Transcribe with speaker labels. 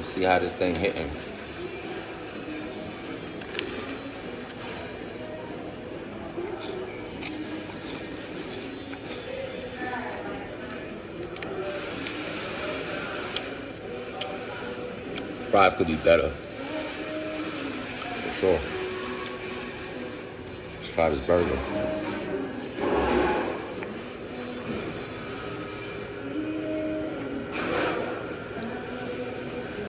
Speaker 1: See how this thing hitting. Fries could be better. For sure. Let's try this burger.